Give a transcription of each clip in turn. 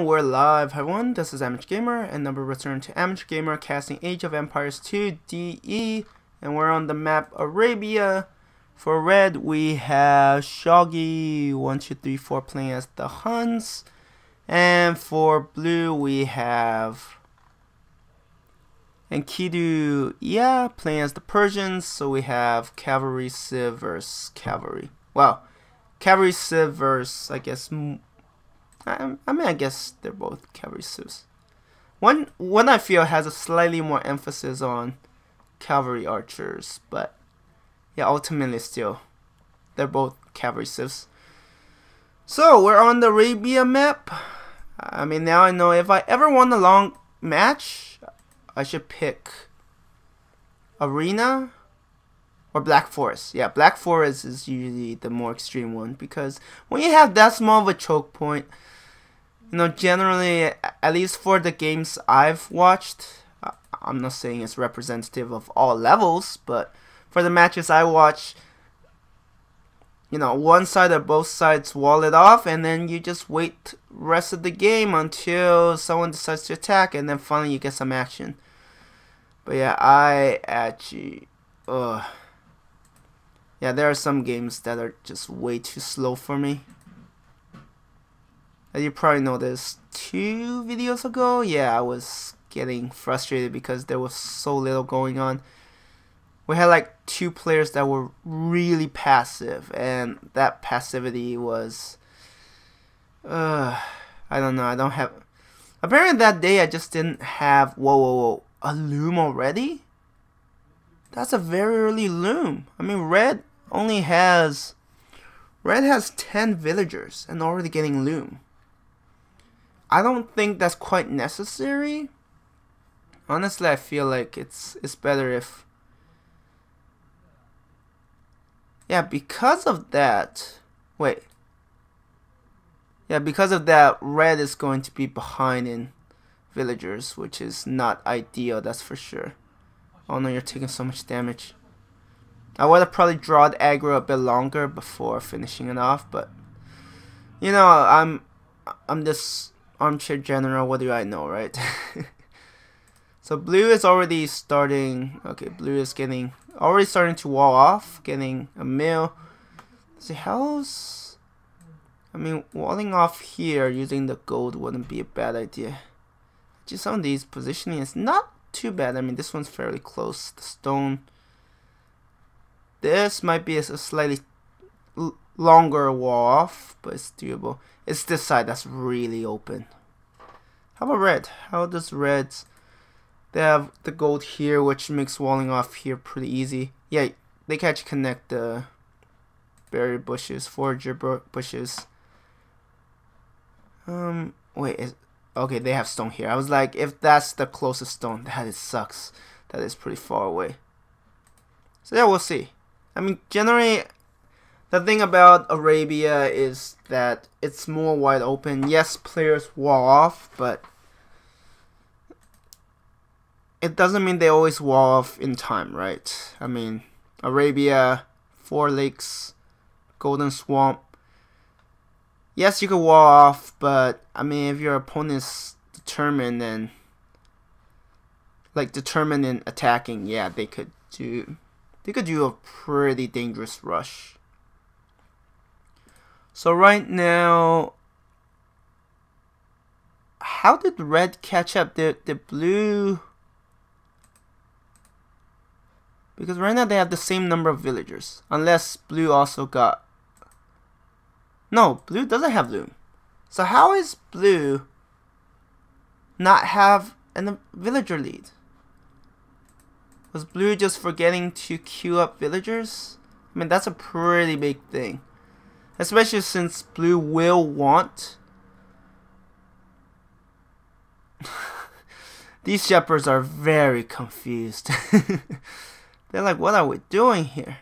And we're live. Hi everyone, this is amateurgamer, and number return to amateurgamer casting Age of Empires 2 DE, and we're on the map Arabia. For red, we have Shoggy 1234 playing as the Huns, and for blue, we have Enkidu playing as the Persians. So we have Cavalry Civ versus Cavalry. Well, Cavalry Civ versus, I guess. I guess they're both cavalry civs. One I feel has a slightly more emphasis on cavalry archers, but yeah, ultimately still, they're both cavalry civs. So we're on the Arabia map. I mean, now I know if I ever want a long match, I should pick Arena or Black Forest. Yeah, Black Forest is usually the more extreme one, because when you have that small of a choke point, you know, generally, at least for the games I've watched, I'm not saying it's representative of all levels, but for the matches I watch, you know, one side or both sides wall it off, and then you just wait rest of the game until someone decides to attack, and then finally you get some action. But yeah, I actually, yeah, there are some games that are just way too slow for me. As you probably noticed 2 videos ago, yeah, I was getting frustrated because there was so little going on. We had like 2 players that were really passive, and that passivity was, I don't know, I don't have, apparently that day I just didn't have, whoa, a loom already? That's a very early loom. I mean, red has 10 villagers and already getting loom. I don't think that's quite necessary. Honestly, I feel like it's better if, yeah, because of that, because of that, red is going to be behind in villagers, which is not ideal, that's for sure. Oh no, you're taking so much damage. I would have probably drawn aggro a bit longer before finishing it off, but you know, I'm this armchair general, what do I know, right? So blue is already starting. Okay, blue is already starting to wall off, getting a mill. See, how's, I mean, walling off here using the gold wouldn't be a bad idea. Just some of these positioning is not too bad. I mean, this one's fairly close. The stone. This might be a slightly longer wall off, but it's doable. It's this side that's really open. How about red? How does reds? They have the gold here, which makes walling off here pretty easy. Yeah, they can actually connect the berry bushes, forager bushes. Okay, they have stone here. I was like, if that's the closest stone, that sucks. That is pretty far away. So yeah, we'll see. I mean, generally, the thing about Arabia is that it's more wide open. Yes, players wall off, but it doesn't mean they always wall off in time, right? I mean, Arabia, 4 lakes, golden swamp. Yes, you could wall off, but I mean, if your opponent's determined in attacking, yeah, they could do a pretty dangerous rush. So right now, how did red catch up? The blue, because right now they have the same number of villagers, unless blue also got, no, blue doesn't have loom. So how is blue not have a villager lead? Was blue just forgetting to queue up villagers? I mean, that's a pretty big thing. Especially since blue will want. These shepherds are very confused. They're like, what are we doing here?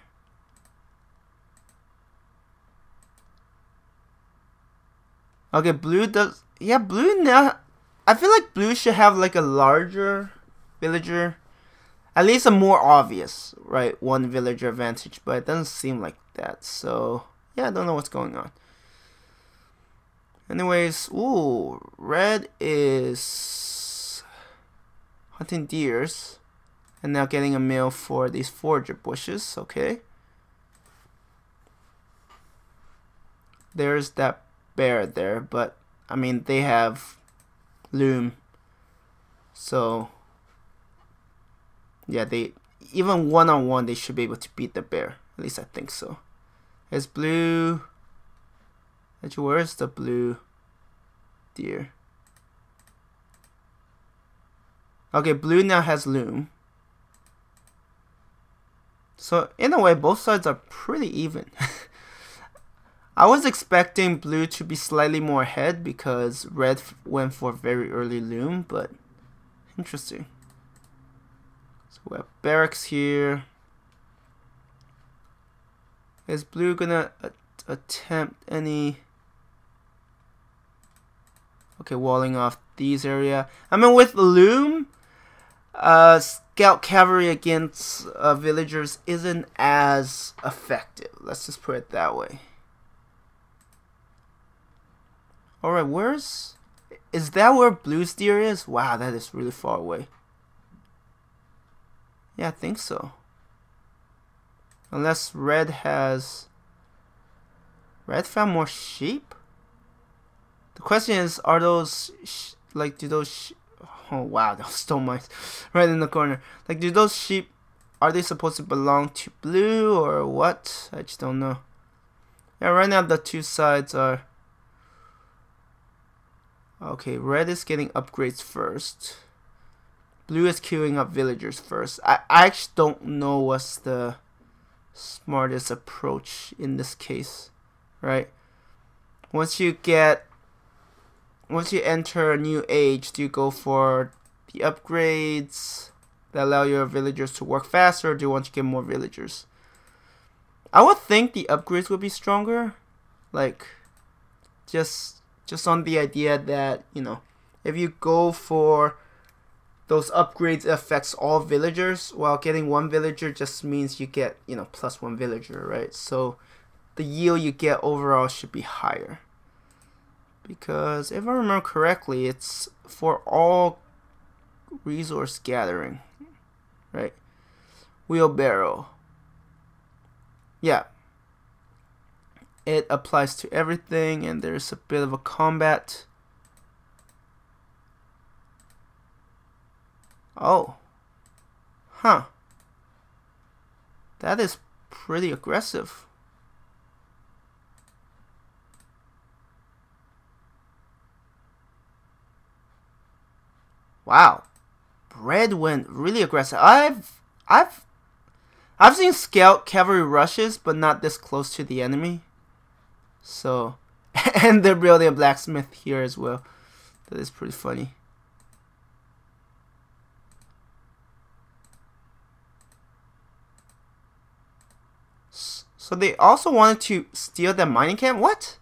Okay, blue does, yeah, blue now, I feel like blue should have like a larger villager, at least a more obvious, right, 1 villager advantage, but it doesn't seem like that. So yeah, I don't know what's going on. Anyways, ooh, red is hunting deers. And now getting a meal for these forager bushes, okay. There's that bear there, but I mean they have loom. So yeah, they even one-on-one they should be able to beat the bear. At least I think so. There's blue. Actually, where's the blue deer? Okay, blue now has loom. So in a way, both sides are pretty even. I was expecting blue to be slightly more ahead because red went for very early loom, but interesting. So we have barracks here. Is blue gonna attempt any? Okay, walling off these area. I mean, with loom, scout cavalry against villagers isn't as effective. Let's just put it that way. Alright, is that where blue's deer is? Wow, that is really far away. Yeah, I think so. Unless red found more sheep? The question is, are those, oh wow, those stone mines right in the corner. Like, do those sheep, are they supposed to belong to blue or what? I just don't know. Yeah, right now the two sides are... Okay, red is getting upgrades first. Blue is queuing up villagers first. I actually don't know what's the smartest approach in this case, right? Once you enter a new age, do you go for the upgrades that allow your villagers to work faster, or do you want to get more villagers? I would think the upgrades would be stronger, like just on the idea that, you know, if you go for those upgrades, it affects all villagers, while getting one villager just means you get, you know, plus one villager, right? So the yield you get overall should be higher. Because if I remember correctly, it's for all resource gathering, right? Wheelbarrow. Yeah. It applies to everything, and there's a bit of a combat. Oh. Huh. That is pretty aggressive. Wow. Red went really aggressive. I've seen scout cavalry rushes, but not this close to the enemy. So, and they're building a blacksmith here as well. That is pretty funny. So they also wanted to steal that mining camp? What?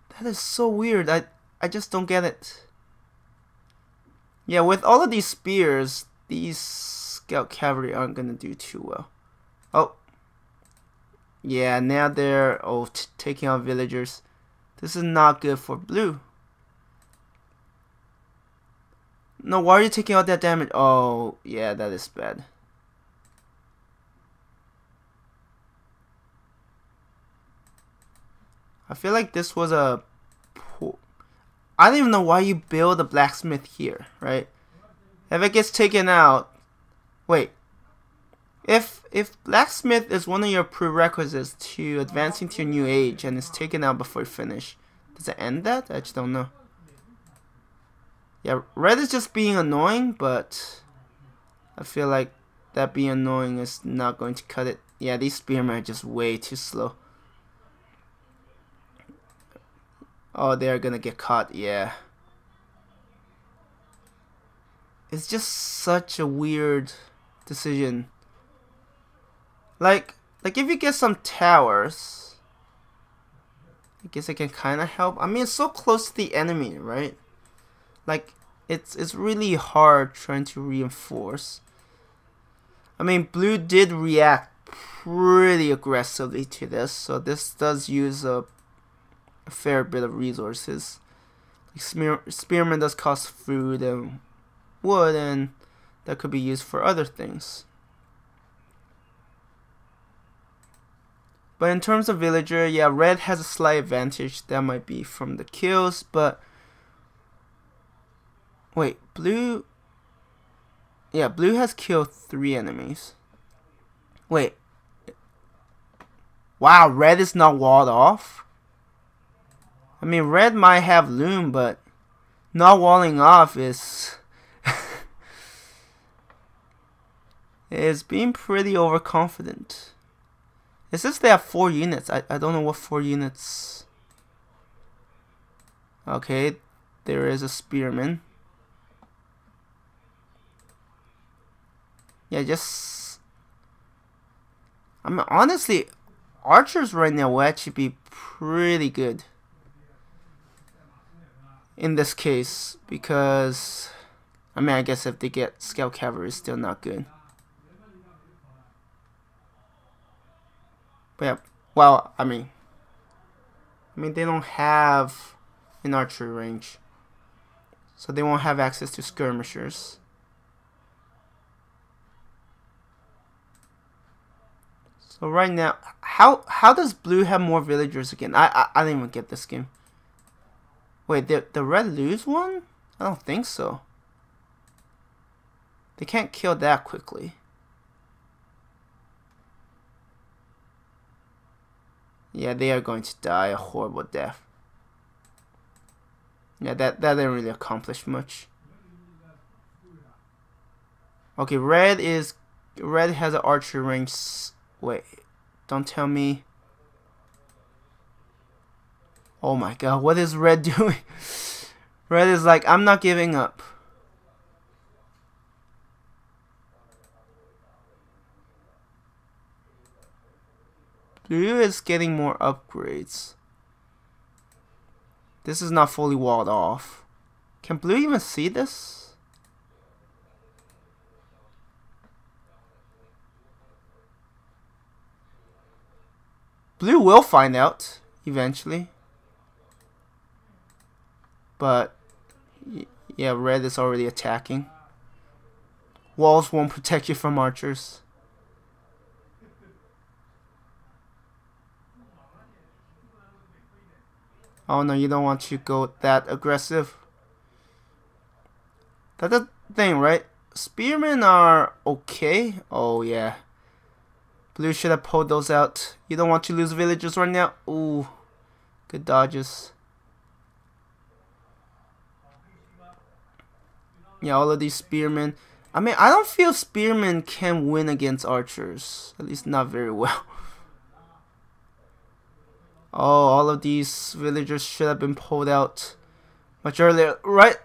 That is so weird. I just don't get it. Yeah, with all of these spears, these scout cavalry aren't gonna do too well. Oh. Yeah, now they're taking out villagers. This is not good for blue. No, why are you taking out that damage? Oh, yeah, that is bad. I feel like this was a... I don't even know why you build a blacksmith here, right? If it gets taken out... Wait. If blacksmith is one of your prerequisites to advancing to a new age and is taken out before you finish, does it end that? I just don't know. Yeah, red is just being annoying, but I feel like that being annoying is not going to cut it. Yeah, these spearmen are just way too slow. Oh, they're gonna get caught, yeah. It's just such a weird decision. Like if you get some towers, I guess it can kind of help. I mean, it's so close to the enemy, right? Like, it's really hard trying to reinforce. I mean, blue did react pretty aggressively to this, so this does use a a fair bit of resources. Like spearmen does cost food and wood, and that could be used for other things. But in terms of villager, yeah, red has a slight advantage. That might be from the kills, but wait, blue. Yeah, blue has killed 3 enemies. Wait. Wow, red is not walled off? I mean, red might have loom, but not walling off is is being pretty overconfident. It says they have 4 units. I don't know what 4 units. Okay, there is a spearman. Yeah, just... I mean, honestly, archers right now will actually be pretty good in this case, because I mean, I guess if they get scout cavalry, it's still not good. But yeah, well, I mean they don't have an archery range, so they won't have access to skirmishers. So right now, how does blue have more villagers again? I didn't even get this game. Wait, the red lose one? I don't think so. They can't kill that quickly. Yeah, they are going to die a horrible death. Yeah, that didn't really accomplish much. Okay, red has an archery range. Wait, don't tell me. Oh my god, what is red doing? Red is like, I'm not giving up. Blue is getting more upgrades. This is not fully walled off. Can blue even see this? Blue will find out eventually. But yeah, red is already attacking. Walls won't protect you from archers. Oh no, you don't want to go that aggressive. That's the thing, right? Spearmen are okay. Oh yeah. Blue should have pulled those out. You don't want to lose villagers right now. Ooh. Good dodges. Yeah, all of these spearmen. I mean, I don't feel spearmen can win against archers. At least not very well. Oh, all of these villagers should have been pulled out much earlier. Right?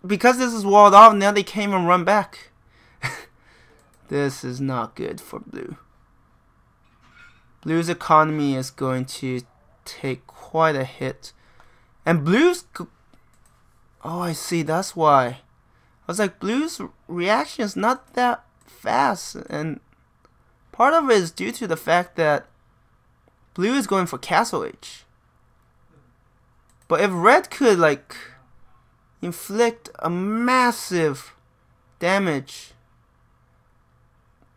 Because this is walled off, now they can't even run back. This is not good for blue. Blue's economy is going to take quite a hit. And blue's... Oh, I see. That's why. I was like, blue's reaction is not that fast. And part of it is due to the fact that blue is going for castle age. But if red could, like, inflict a massive damage...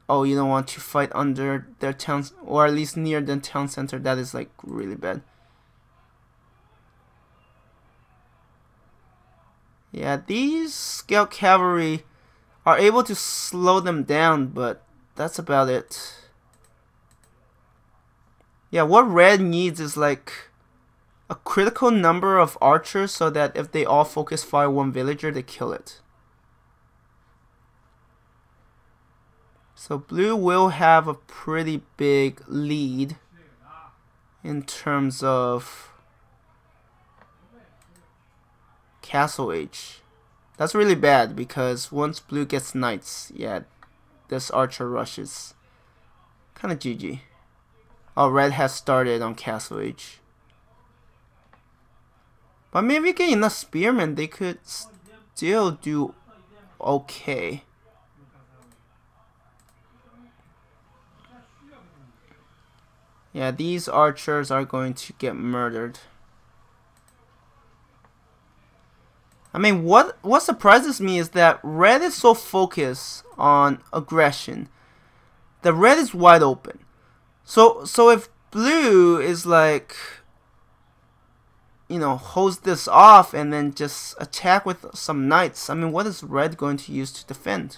Oh, you don't want to fight under their town, or at least near the town center. That is like really bad. Yeah, these scout cavalry are able to slow them down, but that's about it. Yeah, what red needs is like a critical number of archers so that if they all focus fire one villager, they kill it. So blue will have a pretty big lead in terms of castle age. That's really bad because once blue gets knights, yeah, this archer rush is kind of GG. Oh, red has started on castle age. But maybe getting enough spearmen, they could still do okay. Yeah, these archers are going to get murdered. I mean, what surprises me is that red is so focused on aggression. The red is wide open. So if blue is like, you know, holds this off and then just attack with some knights, I mean, what is red going to use to defend?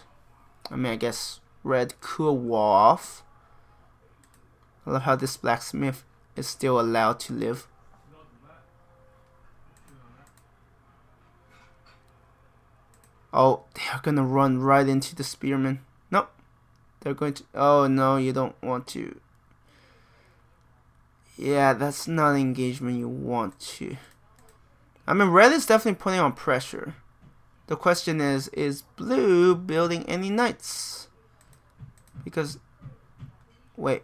I mean, I guess red could wall off. I love how this blacksmith is still allowed to live. Oh, they're gonna run right into the spearman. Nope. They're going to... Oh, no, you don't want to. Yeah, that's not an engagement you want to. I mean, red is definitely putting on pressure. The question is blue building any knights? Because... Wait.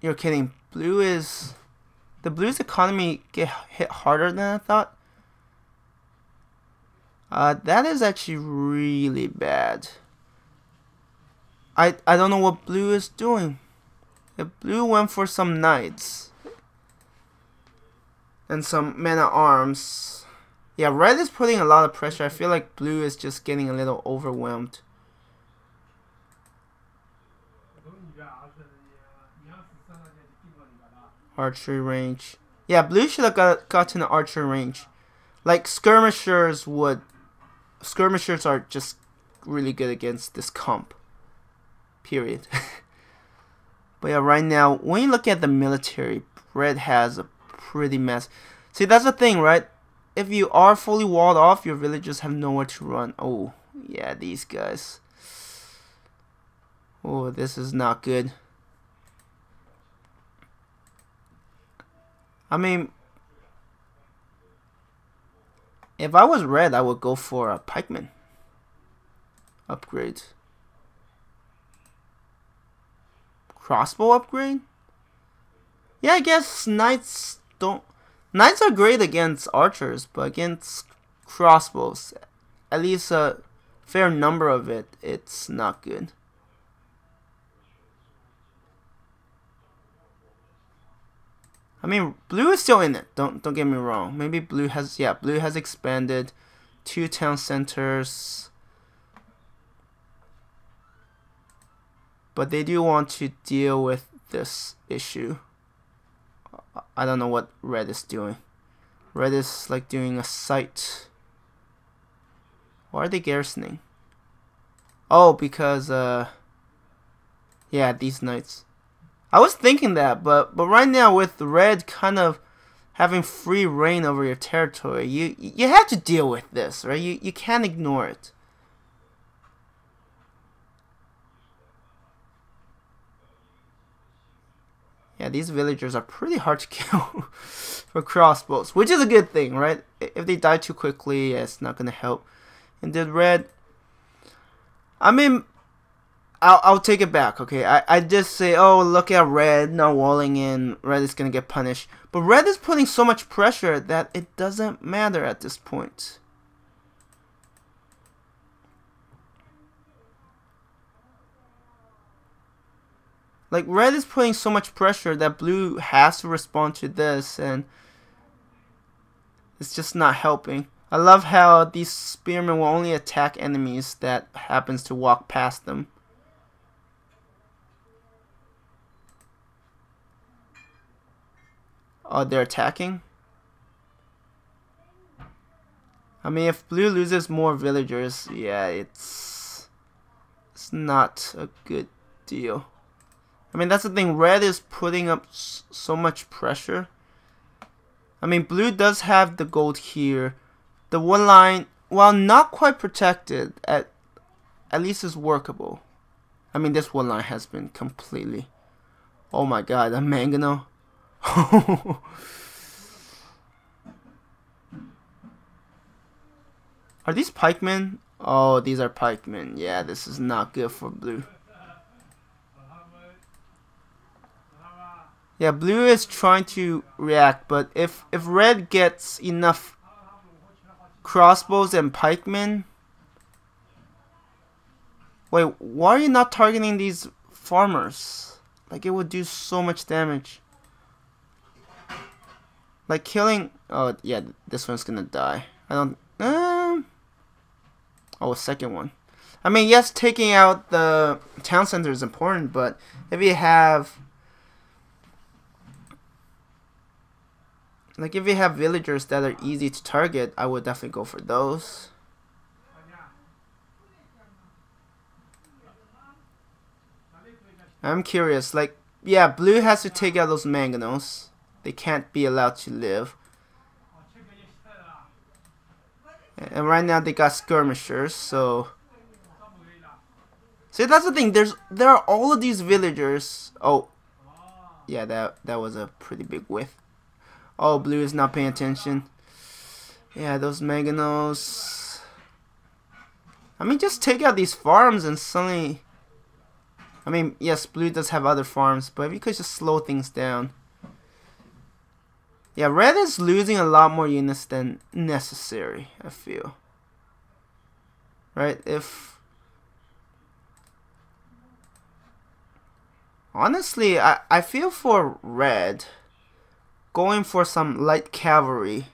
You're kidding. Blue is... The blue's economy get hit harder than I thought. That is actually really bad. I don't know what blue is doing. If blue went for some knights and some men-at-arms. Yeah, red is putting a lot of pressure. I feel like blue is just getting a little overwhelmed. Archery range. Yeah, blue should have gotten an archery range. Like skirmishers would. Skirmishers are just really good against this comp. Period. But yeah, right now, when you look at the military, red has a pretty mess. See, that's the thing, right? If you are fully walled off, your villagers have nowhere to run. Oh, yeah, these guys. Oh, this is not good. I mean, if I was red, I would go for a pikeman upgrade. Crossbow upgrade? Yeah, I guess knights don't... Knights are great against archers, but against crossbows, at least a fair number of it, it's not good. I mean, blue is still in it. Don't get me wrong. Maybe blue has blue has expanded 2 town centers. But they do want to deal with this issue. I don't know what red is doing. Red is like doing a site. Why are they garrisoning? Oh, because yeah, these knights. I was thinking that, but right now with red kind of having free reign over your territory, you have to deal with this, right? You can't ignore it. Yeah, these villagers are pretty hard to kill for crossbows, which is a good thing, right? If they die too quickly, yeah, it's not gonna help. And did red? I mean, I'll take it back, okay? I just say, oh, look at red not walling in. Red is gonna get punished, but red is putting so much pressure that it doesn't matter at this point. Like, red is putting so much pressure that blue has to respond to this, and it's just not helping. I love how these spearmen will only attack enemies that happens to walk past them. Oh, they're attacking? I mean, if blue loses more villagers, yeah, it's not a good deal. I mean, that's the thing. Red is putting up so much pressure. I mean, blue does have the gold here. The one line, while not quite protected, at least is workable. I mean, this one line has been completely... Oh my god, a Mangano. Are these pikemen? Oh, these are pikemen. Yeah, this is not good for blue. Yeah, blue is trying to react, but if red gets enough crossbows and pikemen... Wait, why are you not targeting these farmers? Like, it would do so much damage. Like, killing... Oh, yeah, this one's gonna die. I don't... Oh, second one. I mean, yes, taking out the town center is important, but if you have villagers that are easy to target, I would definitely go for those. I'm curious, like, yeah, blue has to take out those mangoes. They can't be allowed to live. And right now they got skirmishers, so see, that's the thing. There are all of these villagers. Oh, yeah, that was a pretty big whiff. Oh, blue is not paying attention. Yeah, those mangoes. I mean, just take out these farms and suddenly. I mean, yes, blue does have other farms, but if you could just slow things down. Yeah, red is losing a lot more units than necessary, I feel. Right? Honestly, I feel for red, going for some light cavalry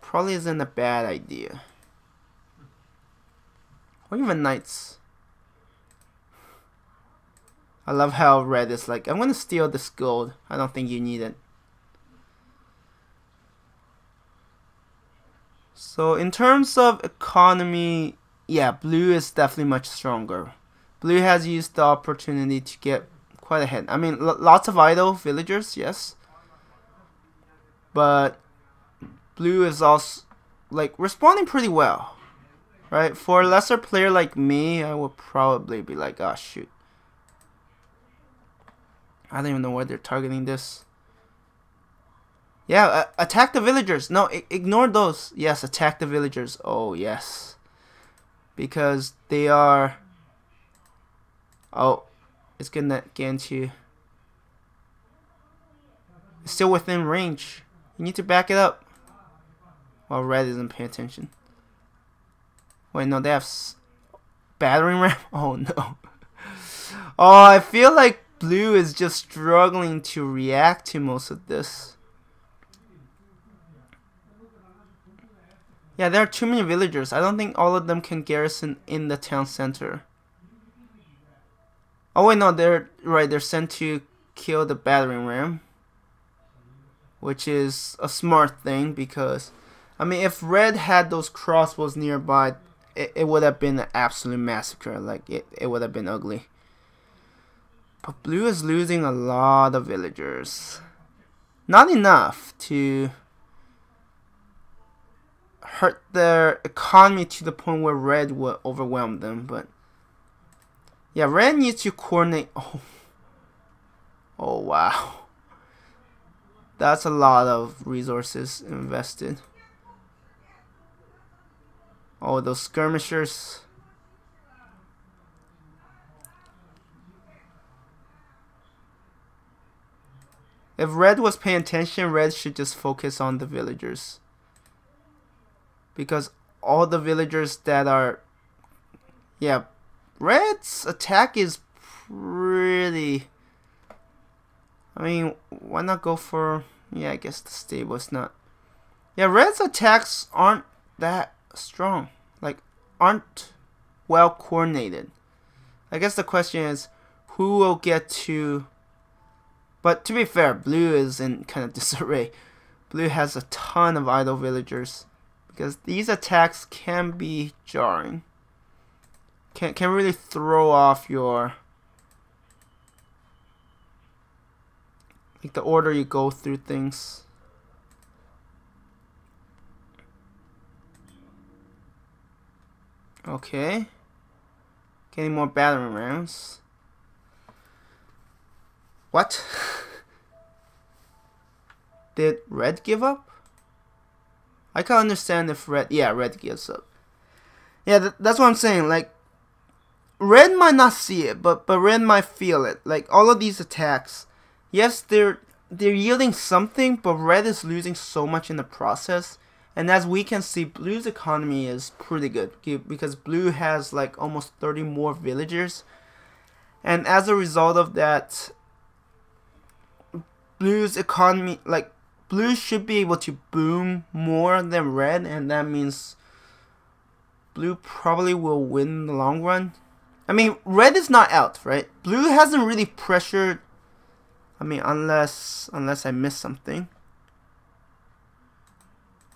probably isn't a bad idea. Or even knights. I love how red is like, I'm gonna steal this gold. I don't think you need it. So in terms of economy, yeah, blue is definitely much stronger. Blue has used the opportunity to get quite ahead. I mean, lots of idle villagers, yes. But blue is also, like, responding pretty well. Right? For a lesser player like me, I would probably be like, oh, shoot. I don't even know why they're targeting this. Yeah, attack the villagers. No, ignore those. Yes, attack the villagers. Oh, yes. Because they are... Oh, it's gonna get into... It's still within range. You need to back it up. While red isn't paying attention. Wait, no, they have... Battering ram? Oh, no. Oh, I feel like blue is just struggling to react to most of this. Yeah, there are too many villagers. I don't think all of them can garrison in the town center. Oh wait, no, they're sent to kill the battering ram, which is a smart thing because, I mean, if red had those crossbows nearby, it would have been an absolute massacre. Like it would have been ugly. But blue is losing a lot of villagers. Not enough to hurt their economy to the point where red will overwhelm them, but yeah, red needs to coordinate. Oh wow, that's a lot of resources invested. Oh, those skirmishers. If red was paying attention, red should just focus on the villagers. Because all the villagers that are... Yeah, red's attack is pretty... I mean, why not go for... Yeah, I guess the stable is not... Yeah, red's attacks aren't that strong. Like, aren't well coordinated. I guess the question is, who will get to... But to be fair, blue is in kind of disarray. Blue has a ton of idle villagers. Because these attacks can be jarring. Can really throw off your... Like the order you go through things. Okay. Getting more battering rams. What? Did red give up? I can understand if red... Yeah, red gives up. Yeah, that's what I'm saying. Like, red might not see it, but red might feel it. Like, all of these attacks, yes, they're yielding something, but red is losing so much in the process. And as we can see, blue's economy is pretty good. Because blue has, like, almost 30 more villagers. And as a result of that, blue's economy... Like, blue should be able to boom more than red, and that means blue probably will win in the long run. I mean, red is not out, right? Blue hasn't really pressured. I mean, unless I miss something.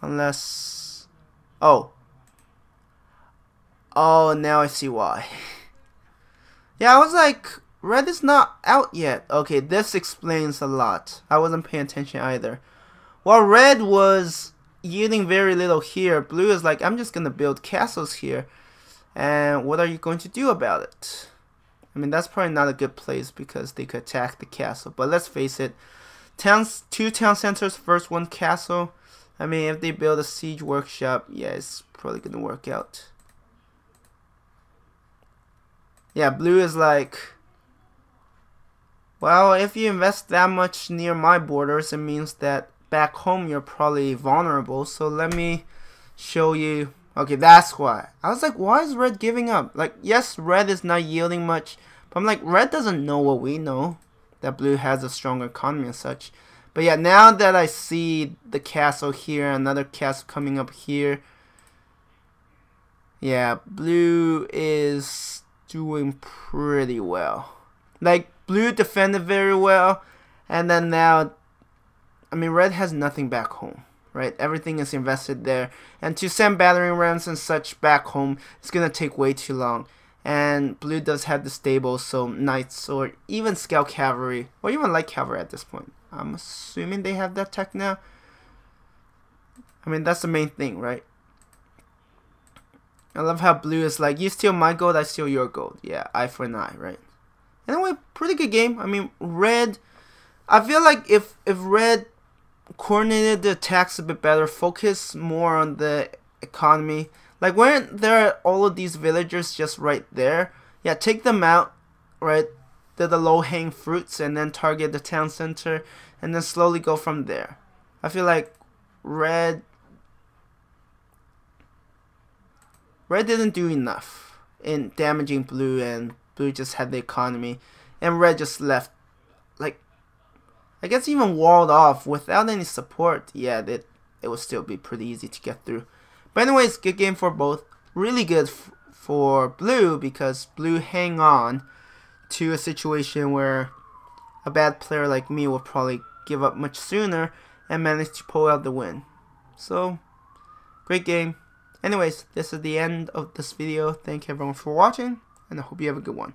Unless, oh, now I see why. Yeah, I was like, red is not out yet. Okay, this explains a lot. I wasn't paying attention either. While red was yielding very little here, blue is like, I'm just gonna build castles here. And what are you going to do about it? I mean, that's probably not a good place because they could attack the castle. But let's face it, two town centers versus one castle. I mean, if they build a siege workshop, yeah, it's probably gonna work out. Yeah, blue is like, well, if you invest that much near my borders, it means that back home you're probably vulnerable. So let me show you. Okay, that's why. I was like, why is red giving up? Like, yes, red is not yielding much, but I'm like, red doesn't know what we know, that blue has a stronger economy and such. But yeah, now that I see the castle here, another castle coming up here, yeah, blue is doing pretty well. Like, blue defended very well, and then now, I mean, red has nothing back home, right? Everything is invested there, and to send battering rams and such back home, it's gonna take way too long. And blue does have the stables, so knights or even scout cavalry, or even light cavalry at this point. I'm assuming they have that tech now. I mean, that's the main thing, right? I love how blue is like, you steal my gold, I steal your gold. Yeah, eye for an eye, right? Anyway, pretty good game. I mean, red, I feel like if red coordinated the attacks a bit better, focus more on the economy. Like, when there are all of these villagers just right there, yeah, take them out, right? They're the low-hanging fruits, and then target the town center, and then slowly go from there. I feel like red didn't do enough in damaging blue, and blue just had the economy, and red just left, like, I guess even walled off without any support. Yeah, it would still be pretty easy to get through. But anyways, good game for both. Really good for blue, because blue hang on to a situation where a bad player like me will probably give up much sooner and manage to pull out the win. So, great game. Anyways, this is the end of this video. Thank you everyone for watching, and I hope you have a good one.